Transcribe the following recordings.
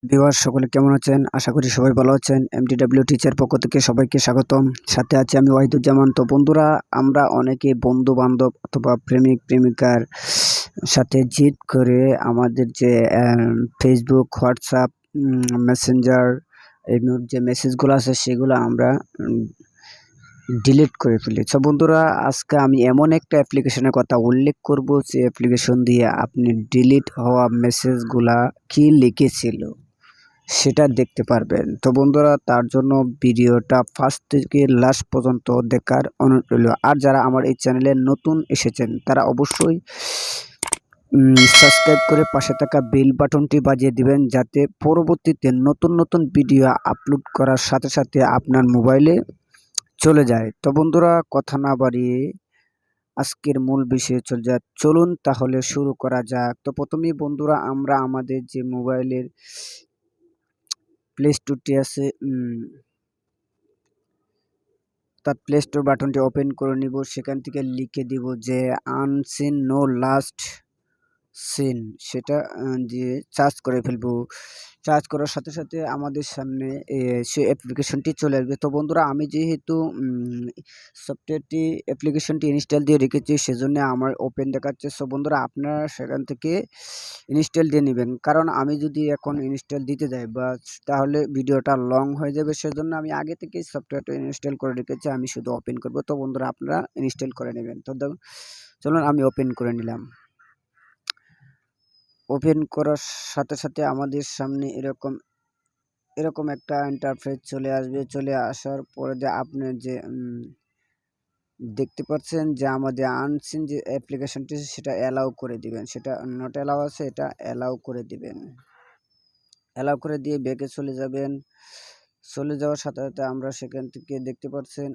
Viewers সকলে কেমন আছেন? আশা করি সবাই ভালো আছেন। MDW টিচার পক্ষ থেকে সবাইকে স্বাগতম। সাথে আছি আমি ওয়াহিদুজ্জামান। তো বন্ধুরা, আমরা অনেকে বন্ধু-বান্ধব অথবা প্রেমিক-প্রেমিকার সাথে জিদ করে আমাদের যে Facebook, WhatsApp, মেসেঞ্জার এর যে মেসেজগুলো আছে সেগুলো আমরা ডিলিট করে ফেলি। সো বন্ধুরা, আজকে আমি এমন একটা অ্যাপ্লিকেশনের কথা উল্লেখ করব যে অ্যাপ্লিকেশন দিয়ে আপনি ডিলিট হওয়া মেসেজগুলা কি লিখেছিল সেটা দেখতে পারবেন। তো বন্ধুরা, তার জন্য ভিডিওটা ফার্স্ট থেকে লাস্ট পর্যন্ত দেখার অনুরোধ রইল। আর যারা আমার এই চ্যানেলে নতুন এসেছেন তারা অবশ্যই সাবস্ক্রাইব করে পাশে থাকা বেল বাটনটি বাজিয়ে দিবেন, যাতে পরবর্তীতে নতুন ভিডিও আপলোড করার সাথে সাথে আপনার মোবাইলে চলে যায়। তো বন্ধুরা, কথা না বাড়িয়ে আজকের মূল বিষয়ে চলুন তাহলে শুরু করা যাক। তো প্রথমেই বন্ধুরা, আমরা আমাদের যে মোবাইলের প্লে স্টোরটি আছে তার প্লে স্টোর বাটনটি ওপেন করে নিব। সেখান থেকে লিখে দিব যে আনসিন নো লাস্ট সিন, সেটা দিয়ে সার্চ করে ফেলবো। সার্চ করার সাথে সাথে আমাদের সামনে সে অ্যাপ্লিকেশনটি চলে আসবে। তো বন্ধুরা, আমি যেহেতু সফটওয়্যারটি অ্যাপ্লিকেশনটি ইনস্টল দিয়ে রেখেছি সেজন্য আমার ওপেন দেখাচ্ছে। সো বন্ধুরা, আপনারা সেখান থেকে ইনস্টল দিয়ে নেবেন, কারণ আমি যদি এখন ইনস্টল দিতে যাই তাহলে ভিডিওটা লং হয়ে যাবে। সেজন্য আমি আগে থেকেই সফটওয়্যারটা ইনস্টল করে রেখেছি, আমি শুধু ওপেন করব। তো বন্ধুরা, আপনারা ইনস্টল করে নেবেন। তো চলুন আমি ওপেন করে নিলাম। ওপেন করার সাথে সাথে আমাদের সামনে এরকম একটা ইন্টারফেস চলে আসবে। চলে আসার পরে যে আপনি যে দেখতে পাচ্ছেন যে আমাদের আনসিন যে অ্যাপ্লিকেশনটি সেটা অ্যালাউ করে দিবেন, সেটা নট অ্যালাউ আছে, এটা অ্যালাউ করে দিবেন। অ্যালাউ করে দিয়ে ব্যাকে চলে যাবেন। চলে যাওয়ার সাথে সাথে আমরা সেখান থেকে দেখতে পাচ্ছেন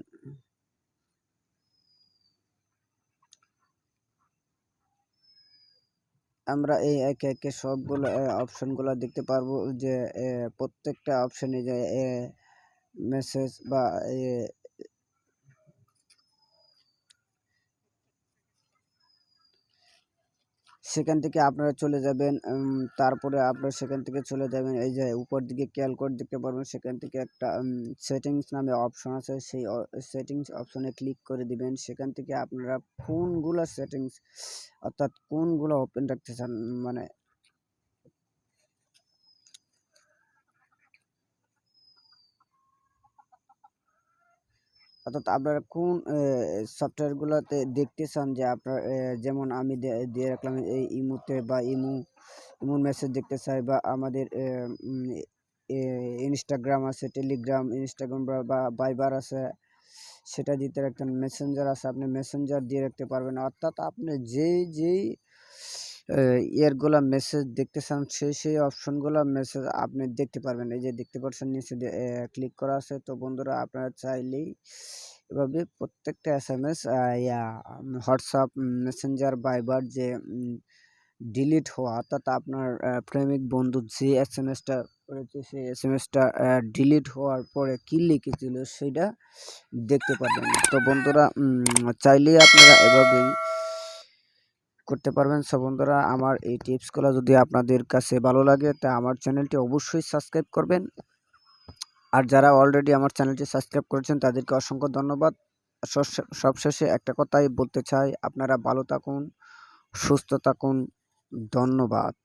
আমরা এই একে একে সবগুলো অপশনগুলো দেখতে পারবো, যে প্রত্যেকটা অপশনে যে মেসেজ বা সেখান থেকে আপনারা চলে যাবেন। তারপরে আপনারা সেখান থেকে চলে যাবেন, এই যে উপর দিকে খেয়াল করে দেখতে পারবেন, সেখান থেকে একটা সেটিংস নামে অপশন আছে। সেই সেটিংস অপশনে ক্লিক করে দিবেন। সেখান থেকে আপনারা কোনগুলো সেটিংস, অর্থাৎ কোনগুলো ওপেন রাখতে চান, মানে অর্থাৎ আপনারা কোন সফটওয়্যারগুলোতে দেখতে চান, যে আপনার যেমন আমি দিয়ে রাখলাম এই ইমোতে বা ইমো মেসেজ দেখতে চাই, বা আমাদের ইনস্টাগ্রাম আছে, টেলিগ্রাম, ইনস্টাগ্রাম বা ভাইবার আছে, সেটা দিতে রাখতেন। মেসেঞ্জার আছে, আপনি মেসেঞ্জার দিয়ে রাখতে পারবেন। অর্থাৎ আপনি যেই ইয়ারগুলা মেসেজ দেখতে চান সেই অপশনগুলো মেসেজ আপনি দেখতে পারবেন। এই যে দেখতে পাচ্ছেন নিচে ক্লিক করা আছে। তো বন্ধুরা, আপনারা চাইলেই এভাবে প্রত্যেকটা SMS হোয়াটসঅ্যাপ, মেসেঞ্জার, ভাইবার যে ডিলিট হওয়া, অর্থাৎ আপনার প্রেমিক বন্ধু যে SMS-টা করেছে সেই SMS-টা ডিলিট হওয়ার পরে কি লিখেছিল সেটা দেখতে পারবেন। তো বন্ধুরা, চাইলেই আপনারা এভাবেই করতে পারবেন। সো বন্ধুরা, আমার এই টিপসগুলো যদি আপনাদের কাছে ভালো লাগে তা আমার চ্যানেলটি অবশ্যই সাবস্ক্রাইব করবেন। আর যারা অলরেডি আমার চ্যানেলটি সাবস্ক্রাইব করেছেন তাদেরকে অসংখ্য ধন্যবাদ। সবশেষে একটা কথাই বলতে চাই, আপনারা ভালো থাকুন, সুস্থ থাকুন। ধন্যবাদ।